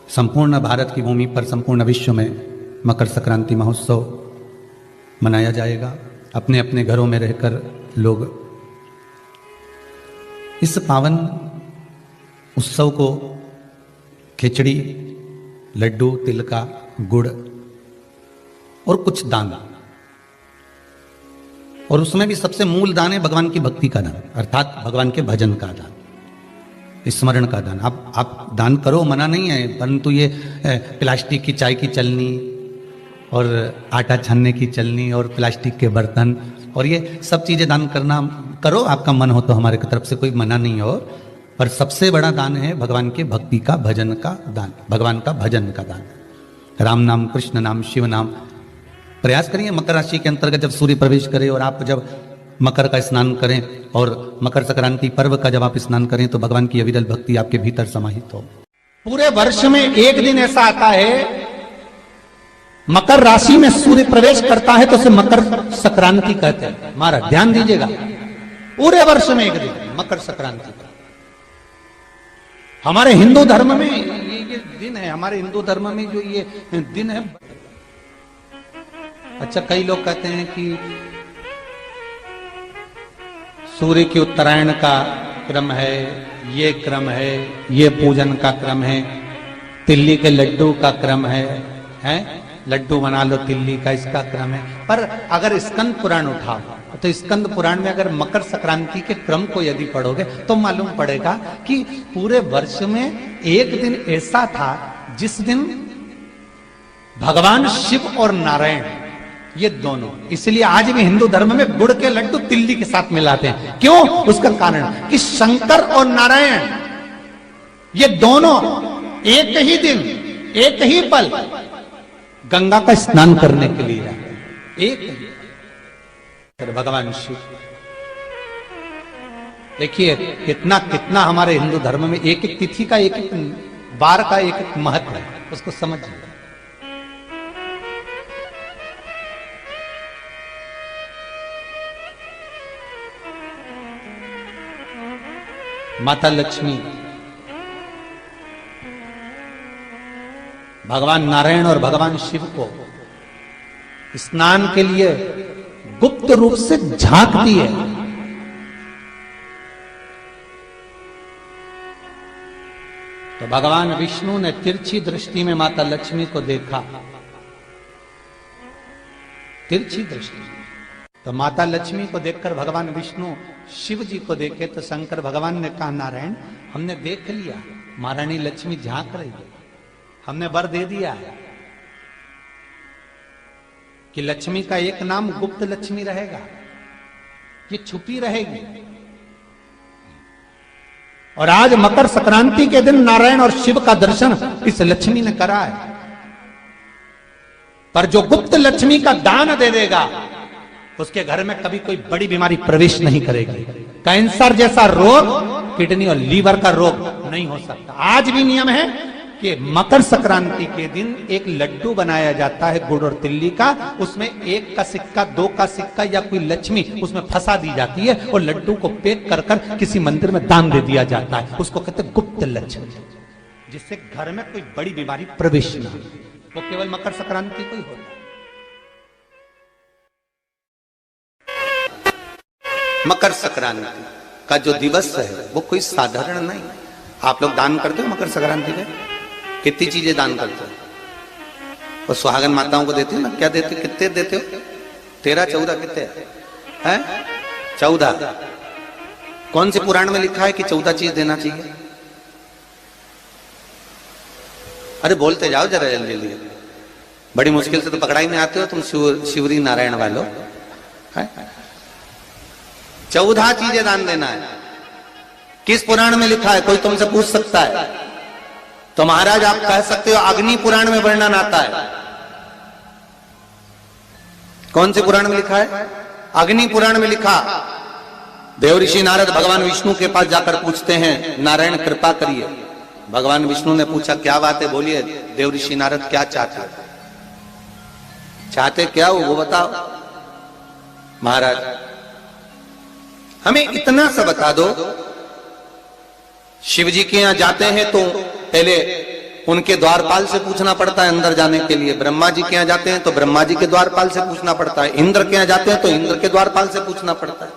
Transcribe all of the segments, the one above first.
संपूर्ण भारत की भूमि पर, संपूर्ण विश्व में मकर संक्रांति महोत्सव मनाया जाएगा। अपने अपने घरों में रहकर लोग इस पावन उत्सव को खिचड़ी, लड्डू, तिल का, गुड़ और कुछ दान, और उसमें भी सबसे मूल दान है भगवान की भक्ति का दान, अर्थात भगवान के भजन का दान, स्मरण का दान। आप दान करो, मना नहीं है, परंतु ये प्लास्टिक की चाय की चलनी और आटा छानने की चलनी और प्लास्टिक के बर्तन और ये सब चीजें दान करना करो, आपका मन हो तो, हमारे की तरफ से कोई मना नहीं हो, पर सबसे बड़ा दान है भगवान के भक्ति का, भजन का दान, भगवान का भजन का दान। राम नाम, कृष्ण नाम, शिव नाम। प्रयास करिए मकर राशि के अंतर्गत जब सूर्य प्रवेश करे और आप जब मकर का स्नान करें और मकर संक्रांति पर्व का जब आप स्नान करें तो भगवान की अविरल भक्ति आपके भीतर समाहित हो। पूरे वर्ष में एक दिन ऐसा आता है, मकर राशि में सूर्य प्रवेश करता है तो उसे मकर संक्रांति कहते हैं। हमारा ध्यान दीजिएगा, पूरे वर्ष में एक दिन मकर संक्रांति। हमारे हिंदू धर्म में ये दिन है, हमारे हिंदू धर्म में जो ये दिन है। अच्छा, कई लोग कहते हैं कि सूर्य की उत्तरायण का क्रम है, ये क्रम है, ये पूजन का क्रम है, तिल्ली के लड्डू का क्रम है, लड्डू बना लो तिल्ली का, इसका क्रम है। पर अगर स्कंद पुराण उठाओ तो स्कंद पुराण में अगर मकर संक्रांति के क्रम को यदि पढ़ोगे तो मालूम पड़ेगा कि पूरे वर्ष में एक दिन ऐसा था जिस दिन भगवान शिव और नारायण, ये दोनों, इसलिए आज भी हिंदू धर्म में गुड़ के लड्डू तिल्ली के साथ मिलाते हैं। क्यों? उसका कारण कि शंकर और नारायण ये दोनों एक ही दिन, एक ही पल गंगा का स्नान करने के लिए आए। एक ही भगवान शिव, देखिए कितना कितना हमारे हिंदू धर्म में एक एक तिथि का, एक एक बार का एक एक महत्व है, उसको समझिए। माता लक्ष्मी, भगवान नारायण और भगवान शिव को स्नान के लिए गुप्त रूप से झांकती है। तो भगवान विष्णु ने तिरछी दृष्टि में माता लक्ष्मी को देखा, तिरछी दृष्टि। तो माता लक्ष्मी को देखकर भगवान विष्णु शिव जी को देखे तो शंकर भगवान ने कहा, नारायण हमने देख लिया, महारानी लक्ष्मी झांक रही है, हमने वर दे दिया है कि लक्ष्मी का एक नाम गुप्त लक्ष्मी रहेगा, ये छुपी रहेगी। और आज मकर संक्रांति के दिन नारायण और शिव का दर्शन इस लक्ष्मी ने करा है। पर जो गुप्त लक्ष्मी का दान दे देगा उसके घर में कभी कोई बड़ी बीमारी प्रवेश नहीं करेगी। कैंसर जैसा रोग, किडनी और लीवर का रोग नहीं हो सकता। आज भी नियम है कि मकर संक्रांति के दिन एक लड्डू बनाया जाता है गुड़ और तिल्ली का, उसमें 1 का सिक्का, 2 का सिक्का या कोई लक्ष्मी उसमें फंसा दी जाती है और लड्डू को पैक कर कर किसी मंदिर में दान दे दिया जाता है। उसको कहते हैं गुप्त लक्ष्मी, जिससे घर में कोई बड़ी बीमारी प्रवेश न हो। वो केवल मकर संक्रांति को ही होता है। मकर संक्रांति का जो दिवस है वो कोई साधारण नहीं। आप लोग दान करते हो मकर संक्रांति में? कितनी चीजें दान करते हो? और सुहागन माताओं को देते हो ना, क्या देते, कितने देते हो? 13, 14 कितने हैं? 14। कौन से पुराण में लिखा है कि 14 चीज देना चाहिए? अरे बोलते जाओ जरा जल्दी जल्दी, बड़ी मुश्किल से तो पकड़ाई में आते हो तुम शिवरी नारायण वालों। 14 चीजें दान देना है। किस पुराण में लिखा है? कोई तुमसे पूछ सकता है तो महाराज आप कह सकते हो अग्नि पुराण में वर्णन आता है। कौन से पुराण में लिखा है? अग्नि पुराण में लिखा। देव ऋषि नारद भगवान विष्णु के पास जाकर पूछते हैं, नारायण कृपा करिए। भगवान विष्णु ने पूछा क्या बात है, बोलिए। देव ऋषि नारद क्या चाहते, चाहते क्या हो वो बताओ। महाराज हमें इतना सा बता दो, शिव जी के यहां जाते हैं तो पहले उनके द्वारपाल से पूछना पड़ता है अंदर जाने के लिए। ब्रह्मा जी के यहाँ जाते हैं तो ब्रह्मा जी के द्वारपाल से पूछना पड़ता है, इंद्र के यहाँ जाते हैं तो इंद्र के द्वारपाल से पूछना पड़ता है।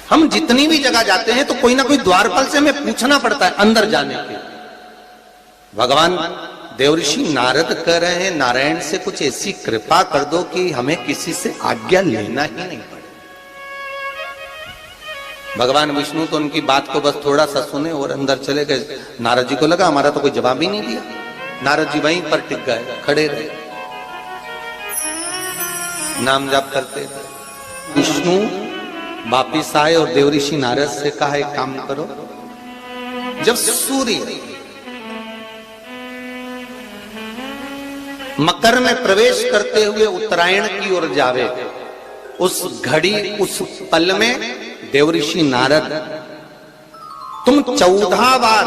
हम जितनी भी जगह जाते हैं तो कोई ना कोई द्वारपाल से हमें पूछना पड़ता है अंदर जाने के। भगवान देवऋषि नारद कह रहे हैं, नारायण से कुछ ऐसी कृपा कर दो कि हमें किसी से आज्ञा लेना ही नहीं पड़े। भगवान विष्णु तो उनकी बात को बस थोड़ा सा सुने और अंदर चले गए। नारद जी को लगा हमारा तो कोई जवाब ही नहीं दिया। नारद जी वहीं पर टिक गए, खड़े रहे, नाम जाप करते रहे। विष्णु वापिस आए और देवऋषि नारद से कहा एक काम करो, जब सूर्य मकर में प्रवेश करते हुए उत्तरायण की ओर जावे, उस घड़ी उस पल में देवऋषि नारद तुम 14 बार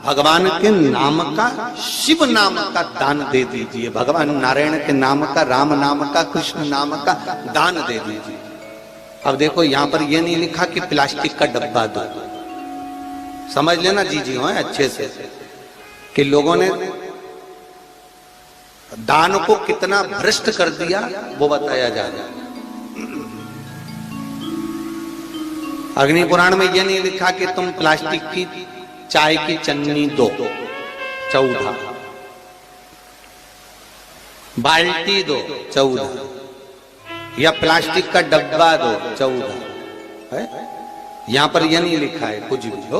भगवान के नाम का, शिव नाम का दान दे दीजिए। भगवान नारायण के नाम का, राम नाम का, कृष्ण नाम का दान दे दीजिए। अब देखो यहां पर यह नहीं लिखा कि प्लास्टिक का डब्बा दो, समझ लेना जी हो अच्छे से, कि लोगों ने दान को कितना भ्रष्ट कर दिया वो बताया जा रहा है। अग्नि पुराण में यह नहीं लिखा कि तुम प्लास्टिक की चाय की चन्नी दो 14, बाल्टी दो 14, या प्लास्टिक का डब्बा दो 14 है। यहां पर यह नहीं लिखा है कुछ भी हो।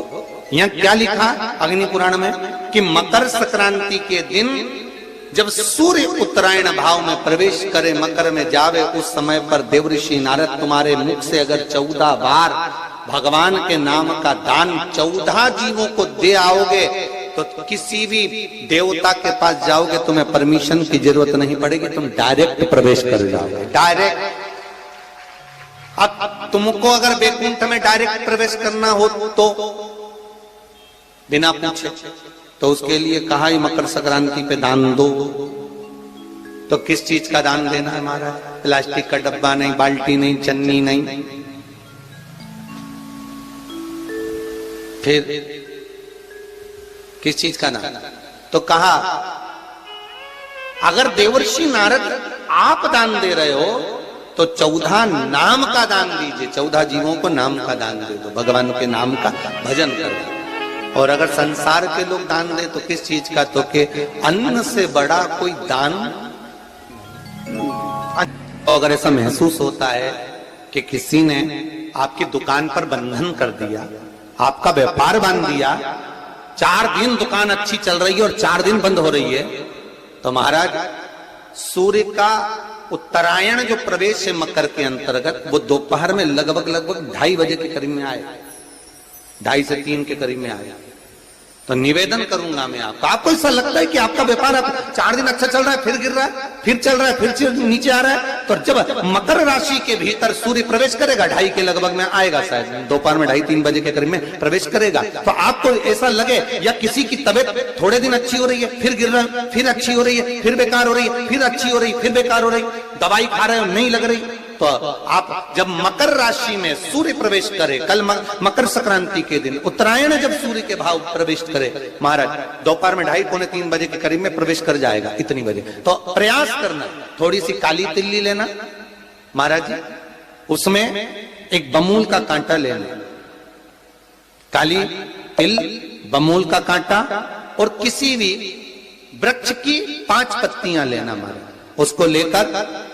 यहां क्या लिखा अग्नि पुराण में कि मकर संक्रांति के दिन जब सूर्य उत्तरायण भाव में प्रवेश करे, मकर में जावे, उस समय पर देवऋषि नारद तुम्हारे मुख से अगर 14 बार भगवान के नाम का दान 14 जीवों को दे आओगे तो किसी भी देवता के पास जाओगे, तुम्हें परमिशन की जरूरत नहीं पड़ेगी, तुम डायरेक्ट प्रवेश कर जाओगे, डायरेक्ट। अब तुमको अगर वैकुंठ में डायरेक्ट प्रवेश करना हो तो बिना पूछे, तो उसके लिए कहा ही मकर संक्रांति पे दान दो। तो किस चीज का दान देना है महाराज? प्लास्टिक का डब्बा नहीं, बाल्टी नहीं, चन्नी नहीं, फिर किस चीज का दान? तो कहा अगर देवर्षि नारद आप दान दे रहे हो तो 14 नाम का दान दीजिए, 14 जीवों को नाम का दान दे दो, भगवान के नाम का भजन करो। और अगर संसार के लोग दान दे तो किस चीज का? तो के अन्न से बड़ा कोई दान। अगर ऐसा महसूस होता है कि किसी ने आपकी दुकान पर बंधन कर दिया, आपका व्यापार बांध दिया, 4 दिन दुकान अच्छी चल रही है और 4 दिन बंद हो रही है, तो महाराज सूर्य का उत्तरायण जो प्रवेश है मकर के अंतर्गत, वो दोपहर में लगभग 2:30 बजे के करीब में आए, 2:30 से 3 के करीब में आया। तो निवेदन करूंगा मैं आपको ऐसा लगता है कि आपका व्यापार 4 दिन अच्छा चल रहा है, फिर गिर रहा है, फिर चल रहा है, फिर नीचे आ रहा है, तो जब मकर राशि के भीतर सूर्य प्रवेश करेगा 2:30 के लगभग में आएगा, शायद दोपहर में 2:30-3 बजे के करीब में प्रवेश करेगा, तो आपको ऐसा लगे या किसी की तबियत थोड़े दिन अच्छी हो रही है, फिर गिर रहा है, फिर अच्छी हो रही है, फिर बेकार हो रही है, फिर अच्छी हो रही है, फिर बेकार हो रही, दवाई खा रहे हो नहीं लग रही, तो आप जब मकर राशि में सूर्य प्रवेश करे, कल मकर संक्रांति के दिन उत्तरायण जब सूर्य के भाव प्रवेश करे महाराज, दोपहर में 2:30-3 बजे के करीब में प्रवेश कर जाएगा, इतनी बजे, तो प्रयास करना थोड़ी सी काली तिल्ली लेना महाराज जी, उसमें एक बमूल का कांटा लेना, काली तिल, बमूल का कांटा और किसी भी वृक्ष की 5 पत्तियां लेना महाराज, उसको लेकर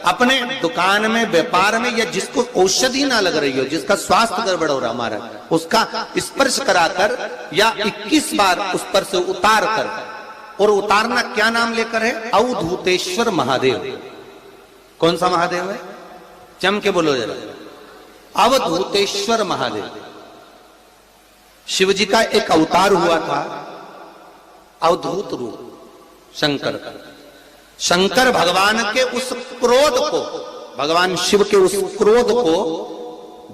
अपने दुकान में, व्यापार में, या जिसको औषधि ना लग रही हो, जिसका स्वास्थ्य गड़बड़ हो रहा महाराज, उसका स्पर्श कराकर या 21 बार उस पर से उतार कर, और उतारना क्या नाम लेकर है? अवधूतेश्वर महादेव। कौन सा महादेव है? चम के बोलो जरा। अवधूतेश्वर महादेव शिव जी का एक अवतार हुआ था, अवधूत रूप शंकर का। शंकर भगवान के उस क्रोध को, भगवान शिव के उस क्रोध को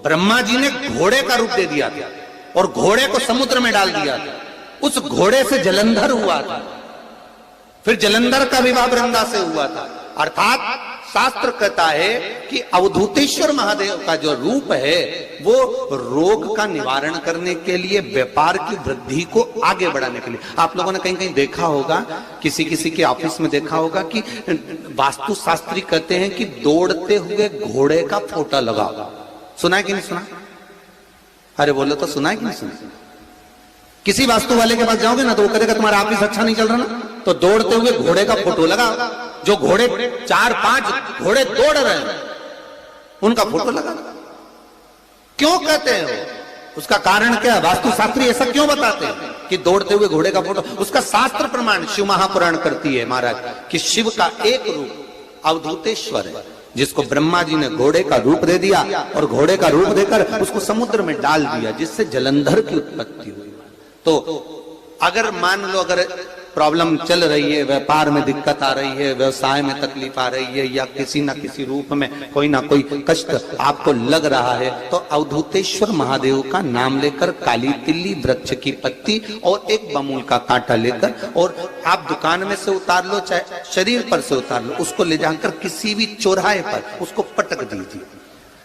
ब्रह्मा जी ने घोड़े का रूप दे दिया था और घोड़े को समुद्र में डाल दिया था। उस घोड़े से जलंधर हुआ था, फिर जलंधर का विवाह वृंदा से हुआ था, अर्थात शास्त्र कहता है कि अवधूतेश्वर महादेव का जो रूप है वो रोग का निवारण करने के लिए, व्यापार की वृद्धि को आगे बढ़ाने के लिए। आप लोगों ने कहीं कहीं देखा होगा, किसी किसी के ऑफिस में देखा होगा कि वास्तुशास्त्री कहते हैं कि दौड़ते हुए घोड़े का फोटो लगाओ। सुना है कि नहीं सुना? अरे बोलो तो सुना है कि नहीं सुना? किसी वास्तु वाले के पास जाओगे ना तो वो कहेगा तुम्हारा ऑफिस अच्छा नहीं चल रहा ना, तो दौड़ते हुए घोड़े का फोटो लगाओ। जो घोड़े 4-5 घोड़े दौड़ रहे हैं उनका फोटो लगा। क्यों कहते हैं वो? उसका कारण क्या है? वास्तुशास्त्री ऐसा क्यों बताते हैं कि दौड़ते हुए घोड़े का फोटो? उसका शास्त्र प्रमाण शिव महापुराण करती है महाराज कि शिव का एक रूप अवधूतेश्वर है, जिसको ब्रह्मा जी ने घोड़े का रूप दे दिया और घोड़े का रूप देकर उसको समुद्र में डाल दिया, जिससे जलंधर की उत्पत्ति हुई। तो अगर मान लो अगर प्रॉब्लम चल रही है, व्यापार में दिक्कत आ रही है, व्यवसाय में तकलीफ आ रही है, या किसी ना किसी रूप में कोई ना कोई कष्ट आपको लग रहा है, तो अवधूतेश्वर महादेव का नाम लेकर काली तिल्ली, वृक्ष की पत्ती और एक बमूल का कांटा लेकर, और आप दुकान में से उतार लो चाहे शरीर पर से उतार लो, उसको ले जाकर किसी भी चौराहे पर उसको पटक दीजिए।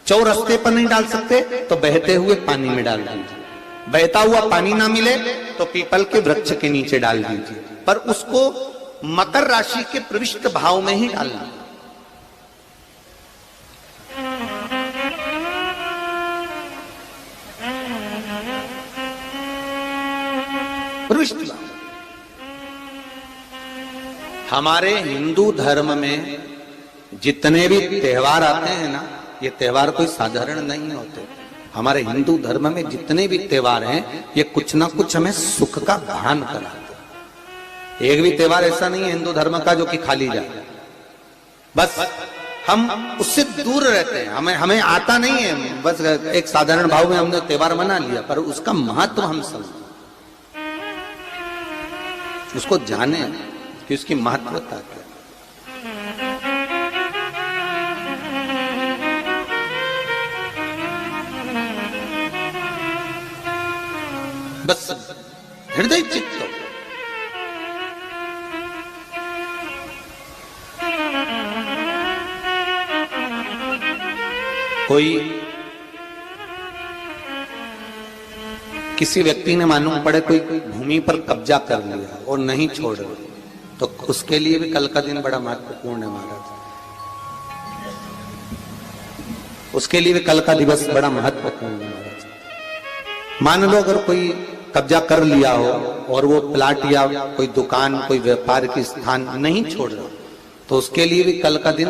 चौरस्ते पर नहीं डाल सकते तो बहते हुए पानी में डाल दीजिए। बहता हुआ पानी ना मिले तो पीपल के वृक्ष के नीचे डाल दीजिए, पर उसको मकर राशि के प्रविष्ट भाव में ही डालना। प्रविष्ट भाव। हमारे हिंदू धर्म में जितने भी त्योहार आते हैं ना, ये त्योहार कोई साधारण नहीं होते। हमारे हिंदू धर्म में जितने भी त्योहार हैं ये कुछ ना कुछ हमें सुख का भान कराते। एक भी त्योहार ऐसा नहीं है हिंदू धर्म का जो कि खाली जाए। बस हम उससे दूर रहते हैं, हमें आता नहीं है। बस एक साधारण भाव में हमने त्योहार मना लिया, पर उसका महत्व हम समझें, उसको जाने कि उसकी महत्वता क्या। बस हृदय चित्त कोई किसी व्यक्ति ने मालूम पड़े कोई भूमि पर कब्जा कर लिया और नहीं छोड़ रहे, तो उसके लिए भी कल का दिन बड़ा महत्वपूर्ण है महाराज। उसके लिए भी कल का दिवस बड़ा महत्वपूर्ण है महाराज। मान लो अगर कोई कब्जा कर लिया हो और वो प्लाट या कोई दुकान, कोई व्यापार की स्थान नहीं छोड़ रहा, तो उसके लिए भी कल का दिन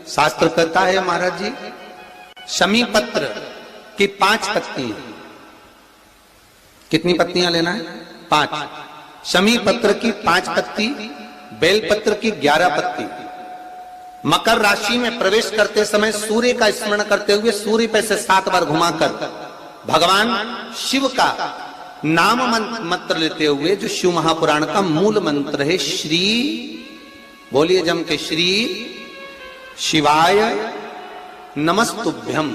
शास्त्र कहता है महाराज जी, शमी पत्र की 5 पत्तियां। कितनी पत्तियां लेना है? 5। शमी पत्र की 5 पत्ती, बेल पत्र की 11 पत्ती। मकर राशि में प्रवेश करते समय सूर्य का स्मरण करते हुए सूर्य पे से 7 बार घुमाकर भगवान शिव का नाम मंत्र लेते हुए, जो शिव महापुराण का मूल मंत्र है, श्री बोलिए जम के, श्री शिवाय नमस्तुभ्यम।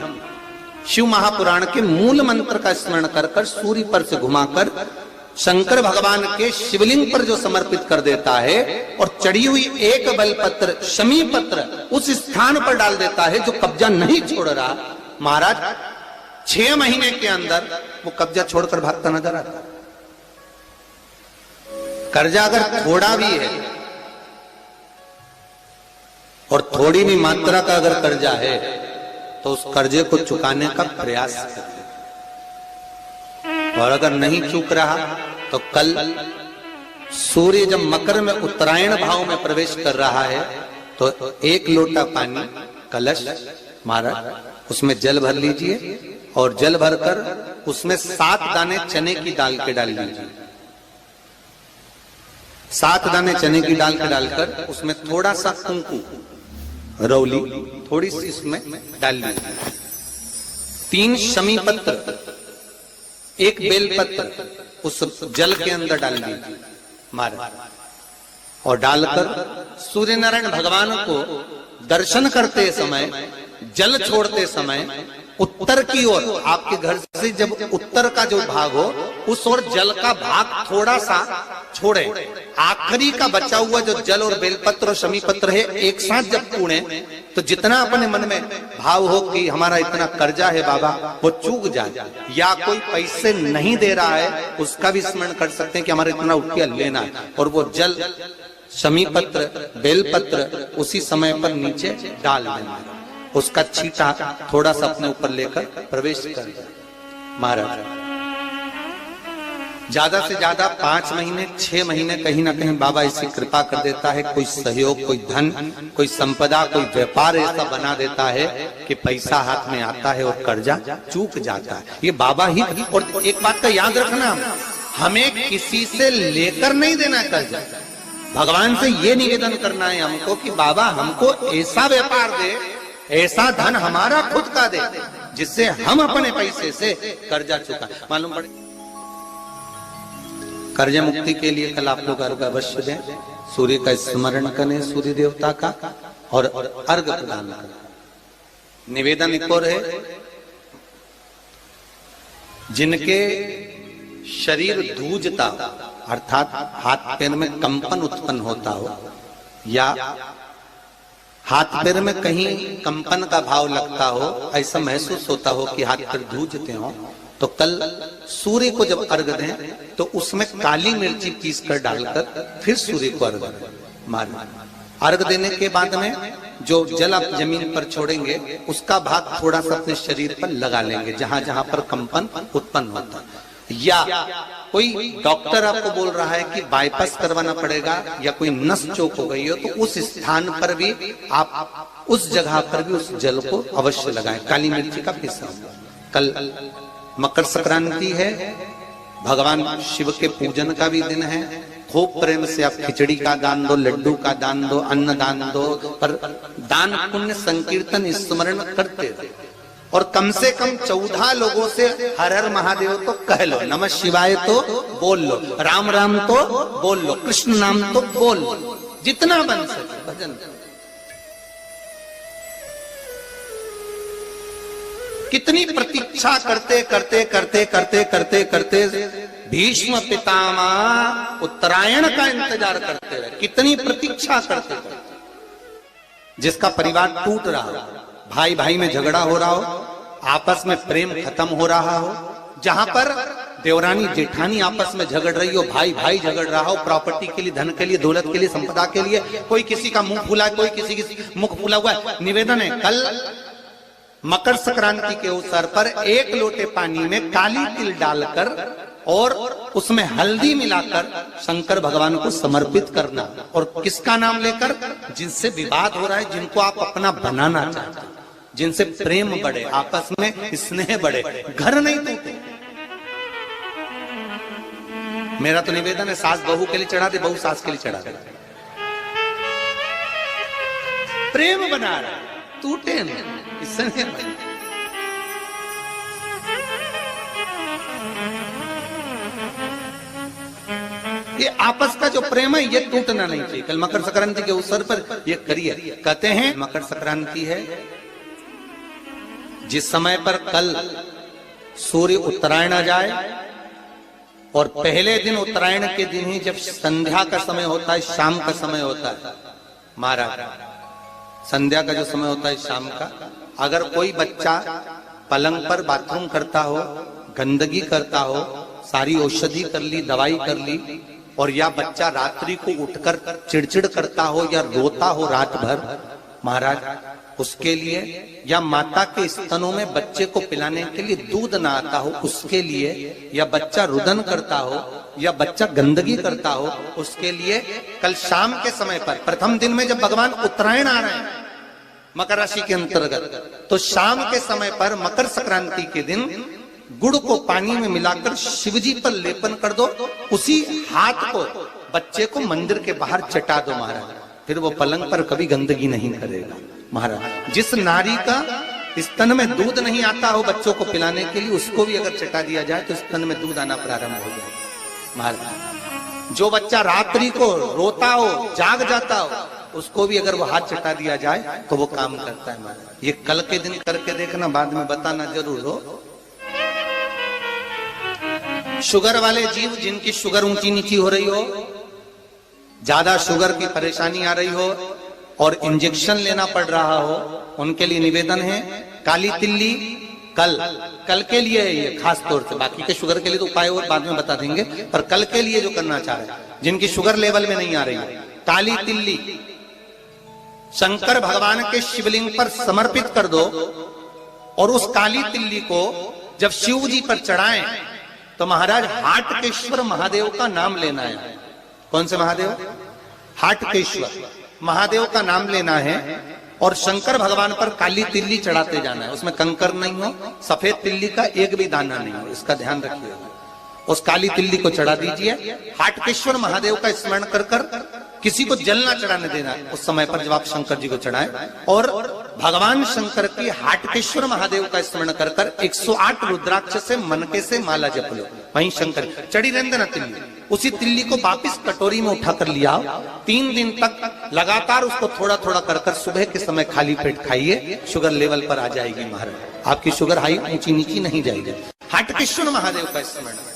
शिव महापुराण के मूल मंत्र का स्मरण कर कर सूर्य पर से घुमाकर शंकर भगवान के शिवलिंग पर जो समर्पित कर देता है और चढ़ी हुई एक बेलपत्र शमी पत्र उस स्थान पर डाल देता है जो कब्जा नहीं छोड़ रहा, महाराज 6 महीने के अंदर वो कब्जा छोड़कर भागता नजर आता। कर्जा अगर थोड़ा भी है और थोड़ी भी मात्रा का अगर कर्जा है तो उस कर्जे को चुकाने का प्रयास करें, और अगर नहीं चूक रहा तो कल सूर्य जब मकर में उत्तरायण भाव में प्रवेश कर रहा है तो 1 लोटा पानी कलश महाराज उसमें जल भर लीजिए और जल भरकर उसमें 7 दाने चने की दाल के डाल लीजिए। 7 दाने चने की दाल के डालकर उसमें थोड़ा सा कुंकू रौली थोड़ी सी इसमें डाल लीजिए। 3 शमी पत्र 1 बेल पत्र उस जल के अंदर डाल दीजिए महाराज, और डालकर सूर्य नारायण भगवान को दर्शन करते समय, जल छोड़ते समय उत्तर की ओर, आपके घर से जब उत्तर का जो भाग हो उस ओर जल का भाग थोड़ा सा छोड़े, आखिरी का बचा हुआ जो जल और बेलपत्र और शमी पत्र है एक साथ जब तोड़े तो जितना अपने मन में भाव हो कि हमारा इतना कर्जा है बाबा वो चूक जाए, या कोई पैसे नहीं दे रहा है उसका भी स्मरण कर सकते हैं कि हमारा इतना रुपया लेना है, और वो जल शमी पत्र बेलपत्र उसी समय पर नीचे डाल देना, उसका छींटा थोड़ा सा अपने ऊपर लेकर प्रवेश कर महाराज। ज्यादा से ज्यादा 5 महीने 6 महीने कहीं ना कहीं बाबा ऐसी कृपा कर देता है, कोई सहयोग, कोई धन, कोई संपदा, कोई व्यापार ऐसा बना देता है कि पैसा हाथ में आता है और कर्जा चूक जाता है। ये बाबा ही। और एक बात का याद रखना, हमें किसी से लेकर नहीं देना कर्जा, भगवान से ये निवेदन करना है हमको कि बाबा हमको ऐसा व्यापार दे, ऐसा धन हमारा खुद का दे जिससे हम अपने पैसे से कर्जा चुका। मालूम पड़े कर्ज मुक्ति के लिए कल आप लोग अर्घ अवश्य दें, सूर्य का स्मरण करें, सूर्य देवता का, और अर्घ प्रदान करें। निवेदन एक और है, जिनके शरीर धूजता अर्थात हाथ पैर में कंपन उत्पन्न होता हो, या हाथ पैर में कहीं कंपन का भाव लगता हो, ऐसा महसूस होता हो कि हाथ पैर धूजते हो, तो कल सूर्य को जब अर्घ दें तो उसमें काली मिर्ची पीस कर डालकर फिर सूर्य को अर्घ मारें। अर्घ देने के बाद में जो जल आप जमीन पर छोड़ेंगे उसका भाग थोड़ा सा अपने शरीर पर लगा लेंगे जहां जहां पर कंपन उत्पन्न होता है। या कोई डॉक्टर आपको बोल रहा है कि बाईपास करवाना पड़ेगा या कोई नस चौक हो गई हो, तो उस स्थान पर भी आप उस जगह पर भी उस जल को अवश्य लगाएं, काली मिर्ची का पीसा। कल मकर संक्रांति है, भगवान शिव के पूजन का भी दिन है। खूब प्रेम से आप खिचड़ी का दान दो, लड्डू का दान दो, अन्न दान दो, पर दान पुण्य संकीर्तन स्मरण करते रहो। और कम से कम 14 लोगों से हर हर महादेव तो कह लो, नमः शिवाय तो बोल लो, राम राम तो बोल लो, कृष्ण नाम तो बोल लो, जितना बन सके भजन। कितनी प्रतीक्षा करते करते करते करते करते करते भीष्म पितामह उत्तरायण का इंतजार करते रहे, कितनी प्रतीक्षा करते करते। जिसका परिवार टूट रहा हो, भाई भाई में झगड़ा हो रहा हो, आपस में प्रेम खत्म हो रहा हो, जहां पर देवरानी जेठानी आपस में झगड़ रही हो, भाई भाई झगड़ रहा हो, प्रॉपर्टी के लिए, धन के लिए, दौलत के लिए, संपदा के लिए, कोई किसी का मुंह फूला, कोई किसी की मुख फूला हुआ है। निवेदन है, कल मकर संक्रांति के अवसर पर 1 लोटे पानी में काली तिल डालकर और उसमें हल्दी मिलाकर शंकर भगवान को समर्पित करना, और किसका नाम लेकर? जिनसे विवाद हो रहा है, जिनको आप अपना बनाना चाहते हैं, जिनसे प्रेम बढ़े, आपस में स्नेह बढ़े, घर नहीं टूटे। मेरा तो निवेदन है, सास बहू के लिए चढ़ा दे, बहू सास के लिए चढ़ा दे, प्रेम बना रहा, टूटे नहीं, स्नेह बढ़े। ये आपस का जो प्रेम है ये टूटना नहीं चाहिए। कल मकर संक्रांति के अवसर पर ये करिए। कहते हैं मकर संक्रांति है जिस समय पर कल सूर्य उत्तरायण आ जाए, और पहले दिन उत्तरायण के दिन ही जब संध्या का समय होता है, शाम का समय होता है महाराज, संध्या का जो समय होता है शाम का, अगर कोई बच्चा पलंग पर बाथरूम करता हो, गंदगी करता हो, सारी औषधि कर ली, दवाई कर ली, और या बच्चा रात्रि को उठकर चिड़चिड़ करता हो या रोता हो रात भर महाराज, उसके लिए, या माता के स्तनों में बच्चे को पिलाने के लिए दूध ना आता हो उसके लिए, या बच्चा रुदन करता हो, या बच्चा गंदगी करता हो उसके लिए, कल शाम के समय पर, प्रथम दिन में जब भगवान उत्तरायण आ रहे हैं मकर राशि के अंतर्गत, तो शाम के समय पर मकर संक्रांति के दिन गुड़ को पानी में मिलाकर शिवजी पर लेपन कर दो, उसी हाथ को बच्चे को मंदिर के बाहर चटा दो महाराज, फिर वो पलंग पर कभी गंदगी नहीं करेगा महाराज। जिस नारी का स्तन में दूध नहीं आता हो बच्चों को पिलाने के लिए, उसको भी अगर चटा दिया जाए तो स्तन में दूध आना प्रारंभ हो जाए महाराज। जो बच्चा रात्रि को रोता हो, जाग जाता हो, उसको भी अगर वो हाथ चटा दिया जाए तो वो काम करता है महाराज। ये कल के दिन करके देखना, बाद में बताना जरूर हो। शुगर वाले जीव जिनकी शुगर ऊंची नीची हो रही हो, ज्यादा शुगर की परेशानी आ रही हो और इंजेक्शन लेना पड़ रहा हो, उनके लिए निवेदन है काली तिल्ली कल के लिए है ये खास तौर से, बाकी के शुगर के लिए तो उपाय और बाद में बता देंगे, पर कल के लिए जो करना चाह रहे हैं जिनकी शुगर लेवल में नहीं आ रही है, काली तिल्ली शंकर भगवान के शिवलिंग पर समर्पित कर दो और उस काली तिल्ली को जब शिव जी पर चढ़ाएं तो महाराज हाटकेश्वर महादेव का नाम लेना है। कौन से महादेव? हाटकेश्वर महादेव का नाम लेना है और शंकर भगवान पर काली तिल्ली चढ़ाते जाना है। उसमें कंकर नहीं हो, सफेद तिल्ली का एक भी दाना नहीं हो, इसका ध्यान रखिएगा। उस काली तिल्ली को चढ़ा दीजिए, हाटकेश्वर महादेव का स्मरण कर कर, किसी को जल ना चढ़ाने देना उस समय पर जब आप शंकर जी को चढ़ाएं, और भगवान शंकर की हाटकेश्वर महादेव का स्मरण कर कर 108 रुद्राक्ष से मनके से माला जप लो। वहीं शंकर चढ़ी रहने ना तिल्ली, उसी तिल्ली को वापिस कटोरी में उठा कर लिया, 3 दिन तक लगातार उसको थोड़ा थोड़ा कर कर सुबह के समय खाली पेट खाइए, शुगर लेवल पर आ जाएगी महाराज, आपकी शुगर हाई ऊंची नीची नहीं जाएगी। हाटकेश्वर महादेव का स्मरण